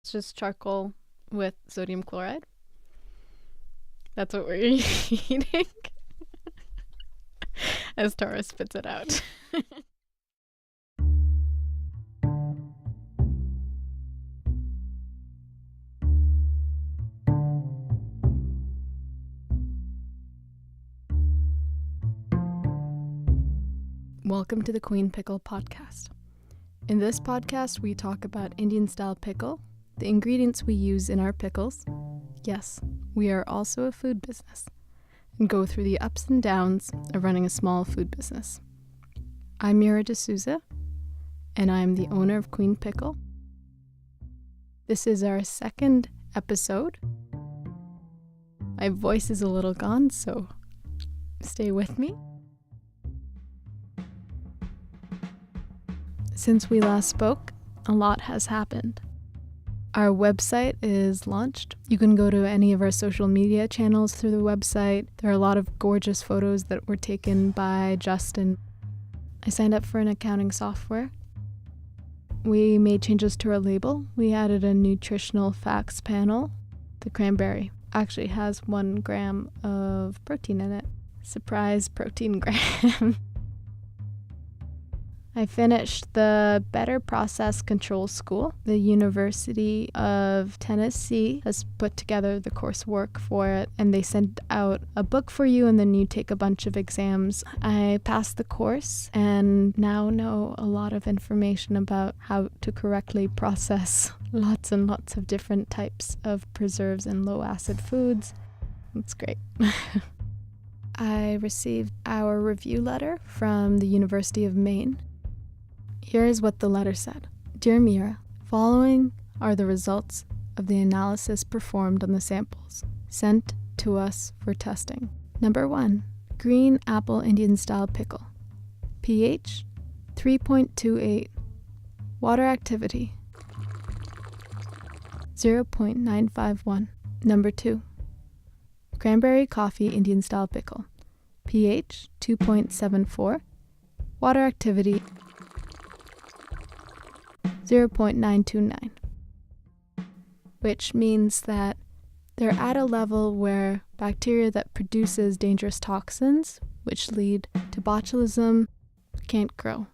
It's just charcoal with sodium chloride. That's what we're eating. As Tara spits it out. Welcome to the Queen Pickle podcast. In this podcast, we talk about Indian-style pickle, the ingredients we use in our pickles. Yes, we are also a food business, and go through the ups and downs of running a small food business. I'm Mira D'Souza, and I'm the owner of Queen Pickle. This is our second episode. My voice is a little gone, so stay with me. Since we last spoke, a lot has happened. Our website is launched. You can go to any of our social media channels through the website. There are a lot of gorgeous photos that were taken by Justin. I signed up for an accounting software. We made changes to our label. We added a nutritional facts panel. The cranberry actually has 1 gram of protein in it. Surprise protein gram. I finished the Better Process Control School. The University of Tennessee has put together the coursework for it, and they sent out a book for you, and then you take a bunch of exams. I passed the course and now know a lot of information about how to correctly process lots and lots of different types of preserves and low-acid foods. It's great. I received our review letter from the University of Maine. Here is what the letter said. Dear Mira, following are the results of the analysis performed on the samples sent to us for testing. Number 1, green apple Indian style pickle. pH 3.28. Water activity 0.951. Number 2, cranberry coffee Indian style pickle. pH 2.74. Water activity 0.929, which means that they're at a level where bacteria that produces dangerous toxins, which lead to botulism, can't grow.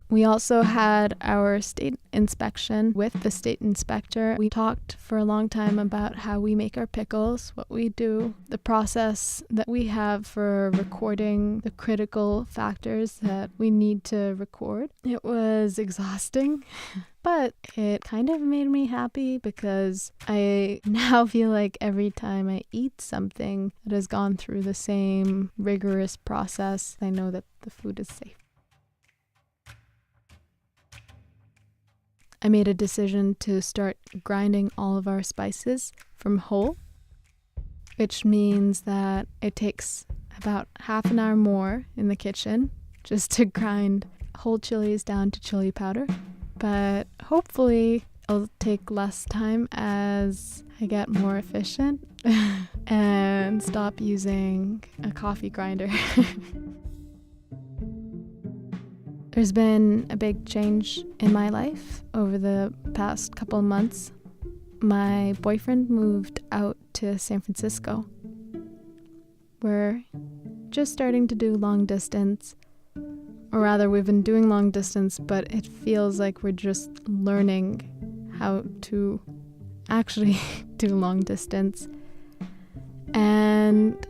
We also had our state inspection with the state inspector. We talked for a long time about how we make our pickles, what we do, the process that we have for recording the critical factors that we need to record. It was exhausting, but it kind of made me happy because I now feel like every time I eat something that has gone through the same rigorous process, I know that the food is safe. I made a decision to start grinding all of our spices from whole, which means that it takes about half an hour more in the kitchen just to grind whole chilies down to chili powder. But hopefully it'll take less time as I get more efficient and stop using a coffee grinder. There's been a big change in my life over the past couple months. My boyfriend moved out to San Francisco. We're just starting to do long distance, or rather we've been doing long distance, but it feels like we're just learning how to actually do long distance. And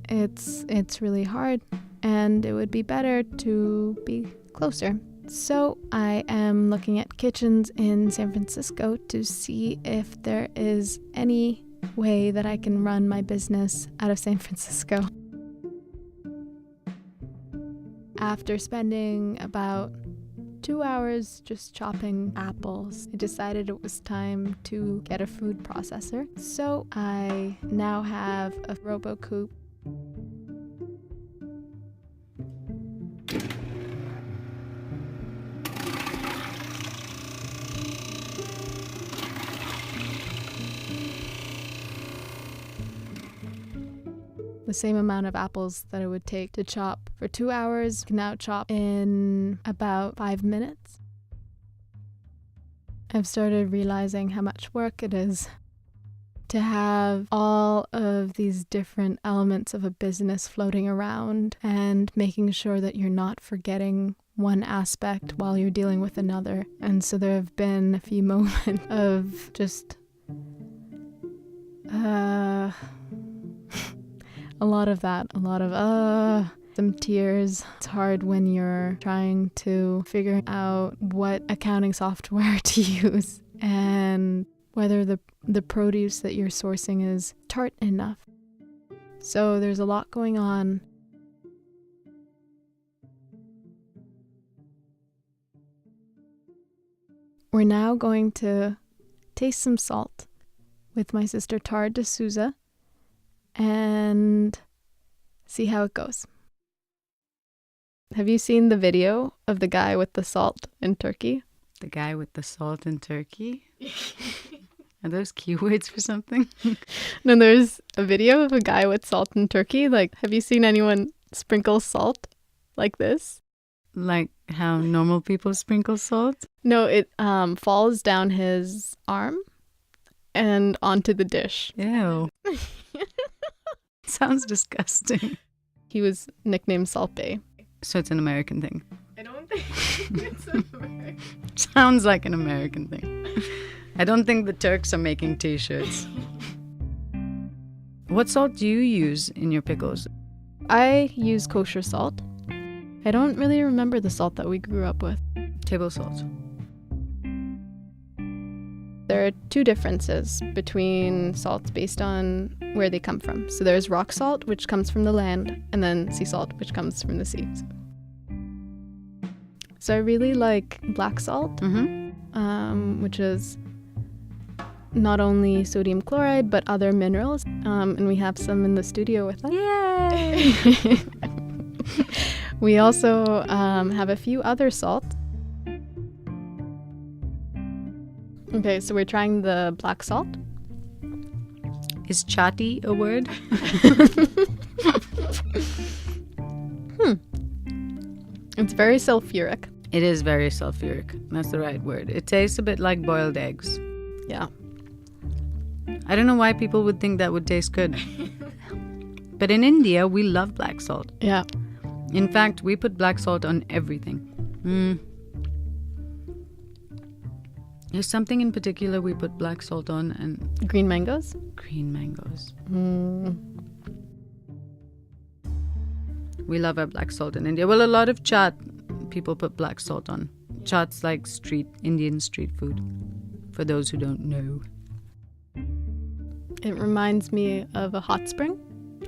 it's really hard. And it would be better to be closer. So I am looking at kitchens in San Francisco to see if there is any way that I can run my business out of San Francisco. After spending about 2 hours just chopping apples, I decided it was time to get a food processor. So I now have a RoboCoupe. The same amount of apples that it would take to chop for 2 hours, can now chop in about 5 minutes. I've started realizing how much work it is to have all of these different elements of a business floating around and making sure that you're not forgetting one aspect while you're dealing with another. And so there have been a few moments of just a lot of that, some tears. It's hard when you're trying to figure out what accounting software to use and whether the produce that you're sourcing is tart enough. So there's a lot going on. We're now going to taste some salt with my sister Mira D'Souza and see how it goes. Have you seen the video of the guy with the salt in Turkey? The guy with the salt in Turkey? Are those keywords for something? No, there's a video of a guy with salt in Turkey. Like, have you seen anyone sprinkle salt like this? Like how normal people sprinkle salt? No, it falls down his arm and onto the dish. Ew. Sounds disgusting. He was nicknamed Salt Bae. So it's an American thing. I don't think it's an American. Sounds like an American thing. I don't think the Turks are making t-shirts. What salt do you use in your pickles? I use kosher salt. I don't really remember the salt that we grew up with. Table salt. There are two differences between salts based on where they come from. So there's rock salt, which comes from the land, and then sea salt, which comes from the sea. So I really like black salt, which is not only sodium chloride, but other minerals. And we have some in the studio with us. Yay! We also have a few other salts. Okay, so we're trying the black salt. Is chati a word? It's very sulfuric. It is very sulfuric. That's the right word. It tastes a bit like boiled eggs. Yeah. I don't know why people would think that would taste good. But in India, we love black salt. Yeah. In fact, we put black salt on everything. There's something in particular we put black salt on, and Green mangoes? green mangoes. We love our black salt in India. Well, a lot of chaat people put black salt on. Chaat's like Indian street food, for those who don't know. It reminds me of a hot spring,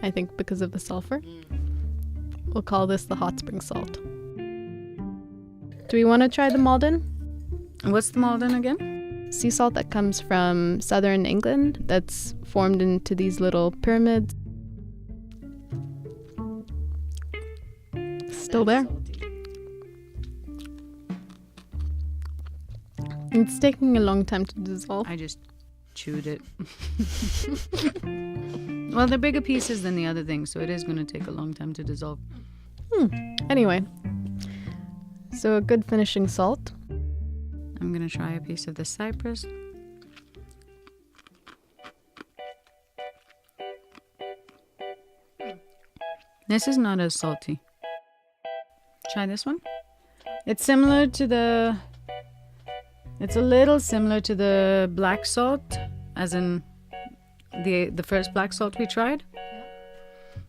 I think because of the sulfur. We'll call this the hot spring salt. Do we want to try the Malden? What's the Malden again? Sea salt that comes from southern England that's formed into these little pyramids. Still there. It's taking a long time to dissolve. I just chewed it. Well, they're bigger pieces than the other things, so it is going to take a long time to dissolve. Anyway, so a good finishing salt. I'm going to try a piece of the cypress. This is not as salty. Try this one. It's similar to the... It's a little similar to the black salt, as in the first black salt we tried.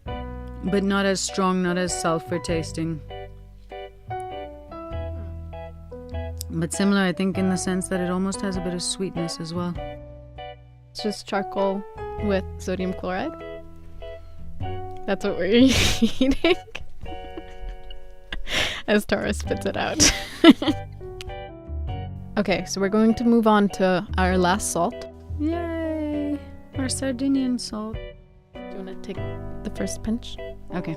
But not as strong, not as sulfur tasting. But similar, I think, in the sense that it almost has a bit of sweetness as well. It's just charcoal with sodium chloride. That's what we're eating. As Tara spits it out. Okay, so we're going to move on to our last salt. Yay! Our Sardinian salt. Do you want to take the first pinch? Okay.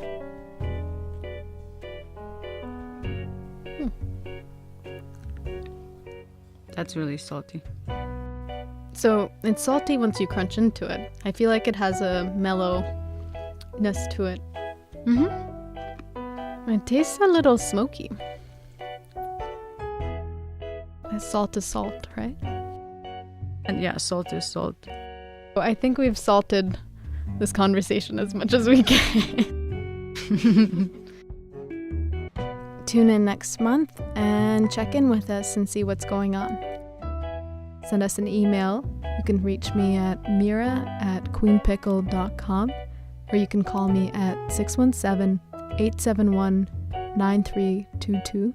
That's really salty. So it's salty once you crunch into it. I feel like it has a mellowness to it. It tastes a little smoky. Salt is salt, right? And yeah, salt is salt. I think we've salted this conversation as much as we can. Tune in next month and check in with us and see what's going on. Send us an email. You can reach me at mira@queenpickle.com, or you can call me at 617-871-9322.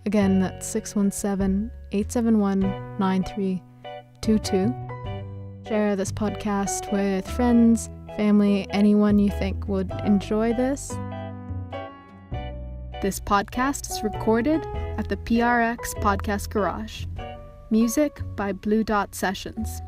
Again, that's 617-871-9322. Share this podcast with friends, family, anyone you think would enjoy this. This podcast is recorded at the PRX Podcast Garage. Music by Blue Dot Sessions.